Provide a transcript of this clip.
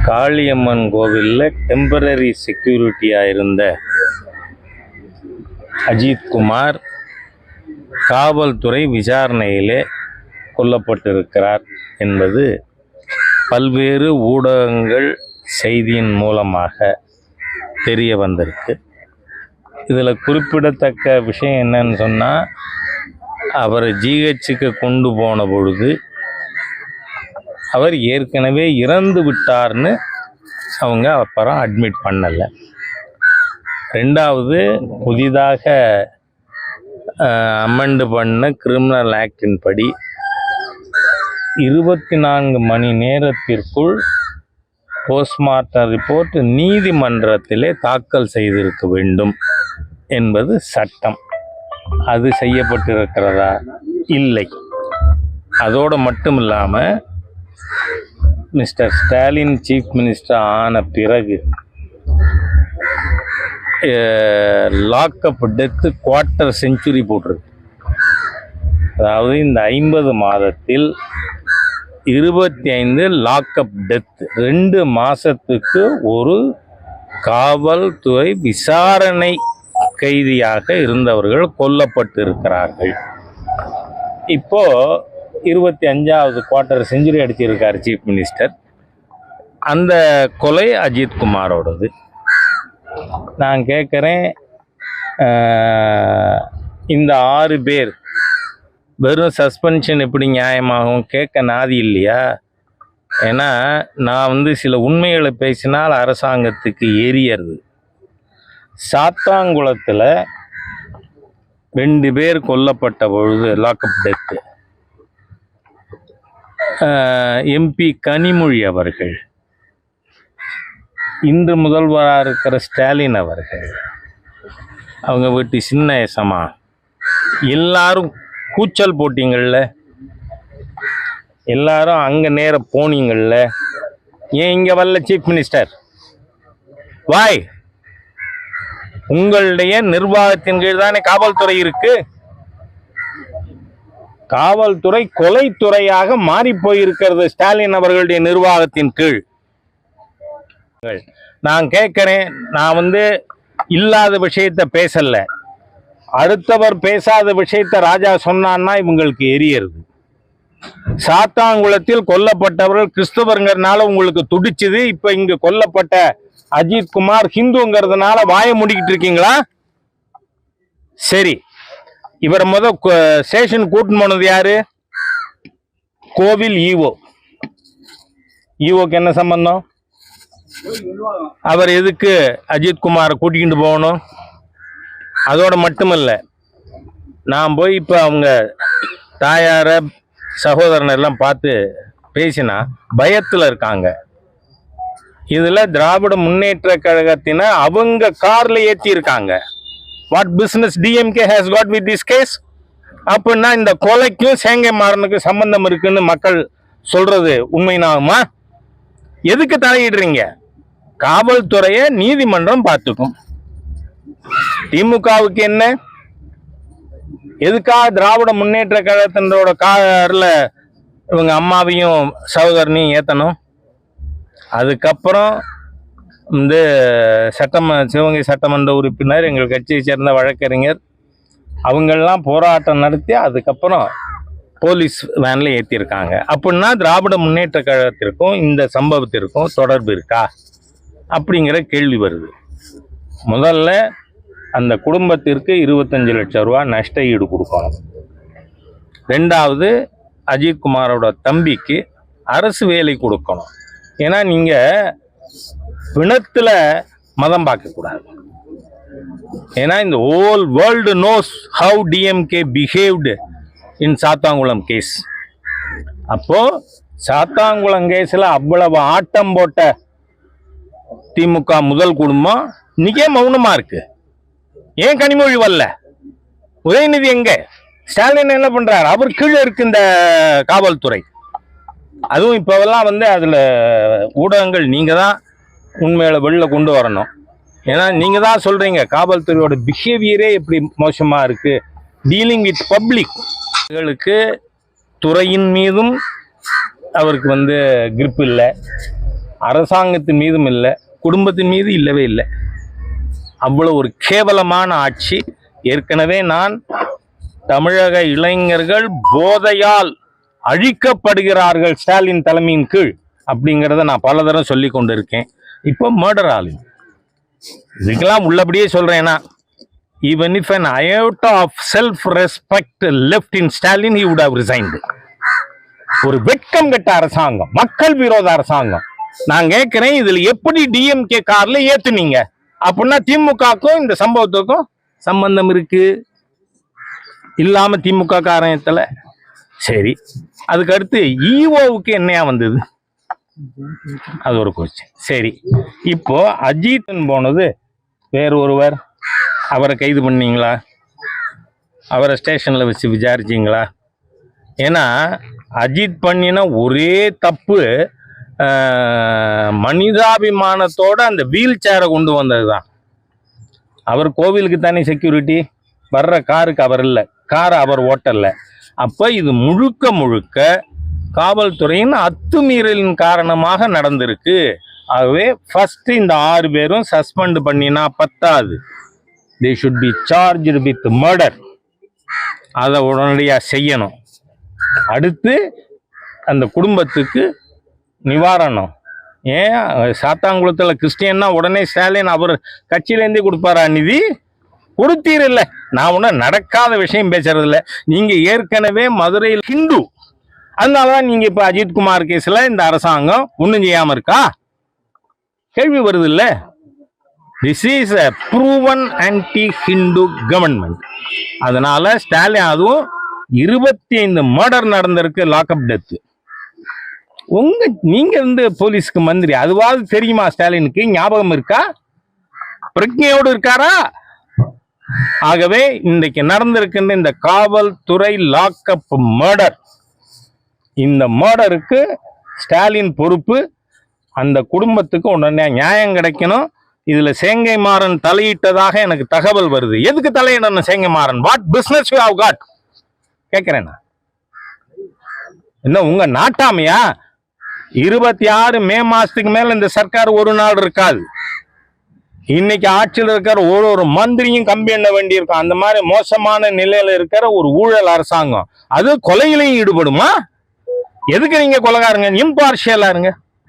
காளியம்மன் கோவிலில் டெம்பரரி செக்யூரிட்டியாக இருந்த அஜித்குமார் காவல்துறை விசாரணையிலே கொல்லப்பட்டிருக்கிறார் என்பது பல்வேறு ஊடகங்கள் செய்தியின் மூலமாக தெரிய வந்திருக்கு. இதில் குறிப்பிடத்தக்க விஷயம் என்னன்னு சொன்னால், அவரை ஜிஹெச்சுக்கு கொண்டு போன பொழுது அவர் ஏற்கனவே இறந்து விட்டார்னு அவங்க அப்புறம் அட்மிட் பண்ணலை. ரெண்டாவது, புதிதாக அமெண்ட் பண்ண கிரிமினல் ஆக்டின் படி 24 மணி நேரத்திற்குள் போஸ்ட்மார்ட்டம் ரிப்போர்ட் நீதிமன்றத்திலே தாக்கல் செய்திருக்க வேண்டும் என்பது சட்டம். அது செய்யப்பட்டிருக்கிறதா? இல்லை. அதோடு மட்டும் இல்லாமல் மிஸ்டர் ஸ்டாலின் சீஃப் மினிஸ்டர் ஆன பிறகு லாக்அப் டெத்து குவார்ட்டர் செஞ்சுரி போட்டிருக்கு. அதாவது இந்த 50 மாதத்தில் 25 லாக்அப் டெத், 2 மாதத்துக்கு ஒரு காவல்துறை விசாரணை கைதியாக இருந்தவர்கள் கொல்லப்பட்டிருக்கிறார்கள். இப்போ 25வது குவார்ட்டர் செஞ்சுரி அடிச்சிருக்கார் சீஃப் மினிஸ்டர். அந்த கொலை அஜித்குமாரோடது. நான் கேட்குறேன், இந்த 6 பேர் வெறும் சஸ்பென்ஷன் எப்படி நியாயமாகும்? கேட்க நாதி இல்லையா? ஏன்னா நான் சில உண்மைகளை பேசினால் அரசாங்கத்துக்கு எரியறது. சாத்தாங்குளத்தில் 2 பேர் கொல்லப்பட்ட பொழுது லாக்அப் டெத்து, எம்பி கனிமொழி அவர்கள், இன்று முதல்வராக இருக்கிற ஸ்டாலின் அவர்கள், அவங்க வீட்டு சின்ன ஏசமா, எல்லாரும் கூச்சல் போட்டிங்கள்ல, எல்லாரும் அங்கே நேர போனீங்கள்ல. ஏன் இங்கே வரல சீஃப் மினிஸ்டர்? வாய், உங்களுடைய நிர்வாகத்தின் கீழ் தானே காவல்துறை இருக்கு. காவல்துறை கொலைத்துறையாக மாறி போயிருக்கிறது ஸ்டாலின் அவர்களுடைய நிர்வாகத்தின் கீழ். நான் கேட்கிறேன், நான் இல்லாத விஷயத்தை பேசல. அடுத்தவர் பேசாத விஷயத்தை ராஜா சொன்னான்னா இவங்களுக்கு எரியறது. சாத்தாங்குளத்தில் கொல்லப்பட்டவர்கள் கிறிஸ்தவருங்கிறதுனால உங்களுக்கு துடிச்சுது. இப்ப இங்க கொல்லப்பட்ட அஜித்குமார் ஹிந்துங்கிறதுனால வாய முடிக்கிட்டு இருக்கீங்களா? சரி, இவரை ஸ்டேஷன் கூட்டின்னு போனது யாரு? கோவில் ஈவோ. ஈவோக்கு என்ன சம்பந்தம்? அவர் எதுக்கு அஜித்குமாரை கூட்டிக்கிட்டு போகணும்? அதோட மட்டுமல்ல, நான் போய் இப்போ அவங்க தாயார சகோதரனை எல்லாம் பார்த்து பேசினா பயத்தில் இருக்காங்க. இதில் திராவிட முன்னேற்ற கழகத்தின அவங்க காரில் ஏற்றி இருக்காங்க. What business DMK has got with this case? அப்படின்னா இந்த கொலைக்கும் சேங்கை மாறனுக்கும் சம்பந்தம் இருக்குன்னு மக்கள் சொல்றது உண்மைனாகுமா? எதுக்கு தலையிடுறீங்க? காவல்துறையை நீதிமன்றம் பார்த்துக்கும். திமுகவுக்கு என்ன? எதுக்காக திராவிட முன்னேற்ற கழகத்தினரோட காரில் இவங்க அம்மாவையும் சகோதரனையும் ஏற்றணும்? அதுக்கப்புறம் சிவகங்கை சட்டமன்ற உறுப்பினர், எங்கள் கட்சியை சேர்ந்த வழக்கறிஞர், அவங்கெல்லாம் போராட்டம் நடத்தி அதுக்கப்புறம் போலீஸ் வேனில் ஏற்றிருக்காங்க. அப்படின்னா திராவிட முன்னேற்ற கழகத்திற்கும் இந்த சம்பவத்திற்கும் தொடர்பு இருக்கா அப்படிங்கிற கேள்வி வருது. முதல்ல அந்த குடும்பத்திற்கு 25 லட்சம் ரூபா நஷ்ட ஈடு கொடுக்கணும். ரெண்டாவது, அஜித்குமாரோட தம்பிக்கு அரசு வேலை கொடுக்கணும். ஏன்னா நீங்கள் பிணத்தில் மதம் பார்க்கக்கூடாது. ஏன்னா இந்த whole world knows how DMK behaved in Sathankulam case. அப்போ சாத்தாங்குளம் கேஸில் அவ்வளவு ஆட்டம் போட்ட திமுக முதல் குடும்பம் இன்னைக்கே மௌனமா இருக்கு. ஏன் கனிமொழி வரல? உதயநிதி எங்க? ஸ்டாலின் என்ன பண்றாரு? அவர் கீழே இருக்கு இந்த காவல்துறை. அதுவும் இப்போவெல்லாம் அதுல ஊடகங்கள் நீங்க தான் உண்மையில வெளில கொண்டு வரணும். ஏன்னா நீங்க தான் சொல்றீங்க காவல்துறையோட பிஹேவியரே எப்படி மோசமா இருக்கு, டீலிங் வித் பப்ளிக். துறையின் மீதும் அவருக்கு வந்து கிரிப் இல்லை, அரசாங்கத்தின் மீதும் இல்லை, குடும்பத்தின் மீது இல்லவே இல்லை. அவ்வளோ ஒரு கேவலமான ஆட்சி. ஏற்கனவே நான் தமிழக இளைஞர்கள் போதையால் அழிக்கப்படுகிறார்கள் ஸ்டாலின் தலைமையின் கீழ் அப்படிங்கிறத நான் பல தடவை சொல்லி கொண்டு இருக்கேன். இப்போ மர்டர் ஆளு. இதுக்கெல்லாம் உள்ளபடியே சொல்றேன்னா, even if an iota of self-respect left in Stalin, he would have resigned. ஒரு வெட்கம் கெட்ட அரசாங்கம், மக்கள் விரோத அரசாங்கம். நான் கேட்கிறேன், இதுல எப்படி டிஎம்கே கார்ல ஏத்துனீங்க? அப்படின்னா திமுகக்கும் இந்த சம்பவத்துக்கும் சம்பந்தம் இருக்கு இல்லாம திமுக காரணத்துல. சரி, அதுக்கு அடுத்து ஈஓவுக்கு என்னையா வந்தது? அது ஒரு கொஸ்டின். சரி, இப்போ அஜித்தன் போனது வேறு ஒருவர், அவரை கைது பண்ணீங்களா? அவரை ஸ்டேஷன்ல வச்சு விசாரிச்சிங்களா? ஏன்னா அஜித் பண்ணின ஒரே தப்பு மனிதாபிமானத்தோட அந்த வீல் சேரை கொண்டு வந்தது தான். அவர் கோவிலுக்கு தானே செக்யூரிட்டி, வர்ற காருக்கு அவர் இல்லை, காரை அவர் ஓட்டல. அப்போ இது முழுக்க முழுக்க காவல்துறையின் அத்துமீறலின் காரணமாக நடந்திருக்கு. ஆகவே ஃபர்ஸ்ட் இந்த 6 பேரும் சஸ்பெண்ட் பண்ணினா பத்தாது, they should be charged with murder. அதை உடனடியாக செய்யணும். அடுத்து அந்த குடும்பத்துக்கு நிவாரணம். ஏன் சாத்தாங்குளத்தில் கிறிஸ்டியன்னா உடனே ஸ்டாலின் அவர் கட்சியிலேருந்தே கொடுப்பாரா நிதி? கொடுத்தீர் இல்லை. நான் ஒன்றும் நடக்காத விஷயம் பேசுறது இல்லை. நீங்கள் ஏற்கனவே மதுரையில் ஹிந்து, அதனாலதான் நீங்க இப்ப அஜித்குமார் கேஸ்ல இந்த அரசாங்கம் ஒன்றும் செய்யாம இருக்கா? கேள்வி வருது இல்ல? This is a proven anti-Hindu government. அதனால ஸ்டாலின், அதுவும் 25 மர்டர் நடந்திருக்கு, லாக்அப் டெத். நீங்க வந்து போலீஸ்க்கு மந்திரி, அதுவாது தெரியுமா ஸ்டாலினுக்கு? ஞாபகம் இருக்கா? பிரஜையோடு இருக்காரா? ஆகவே இன்றைக்கு நடந்திருக்கின்ற இந்த காவல்துறை லாக்அப் மர்டர், இந்த மர்டருக்கு ஸ்டாலின் பொறுப்பு. அந்த குடும்பத்துக்கு உடனே நியாயம் கிடைக்கணும். இதுல சேங்கை மாறன் தலையிட்டதாக எனக்கு தகவல் வருது. எதுக்கு தலையிடணும் சேங்கை Maran? What business you have got கேட்கிறேன். என்ன உங்க நாட்டாமையா? 26 மே மாசத்துக்கு மேல இந்த சர்க்கார் ஒரு நாள் இருக்காது. இன்னைக்கு ஆட்சியில் இருக்கிற ஒரு மந்திரியும் கம்பி எண்ண வேண்டியிருக்கும். அந்த மாதிரி மோசமான நிலையில இருக்கிற ஒரு ஊழல் அரசாங்கம், அது கொலையிலையும் ஈடுபடுமா? எதுக்கு நீங்க கொலைகாரங்க? இம்பார்ஷியலா இருங்க.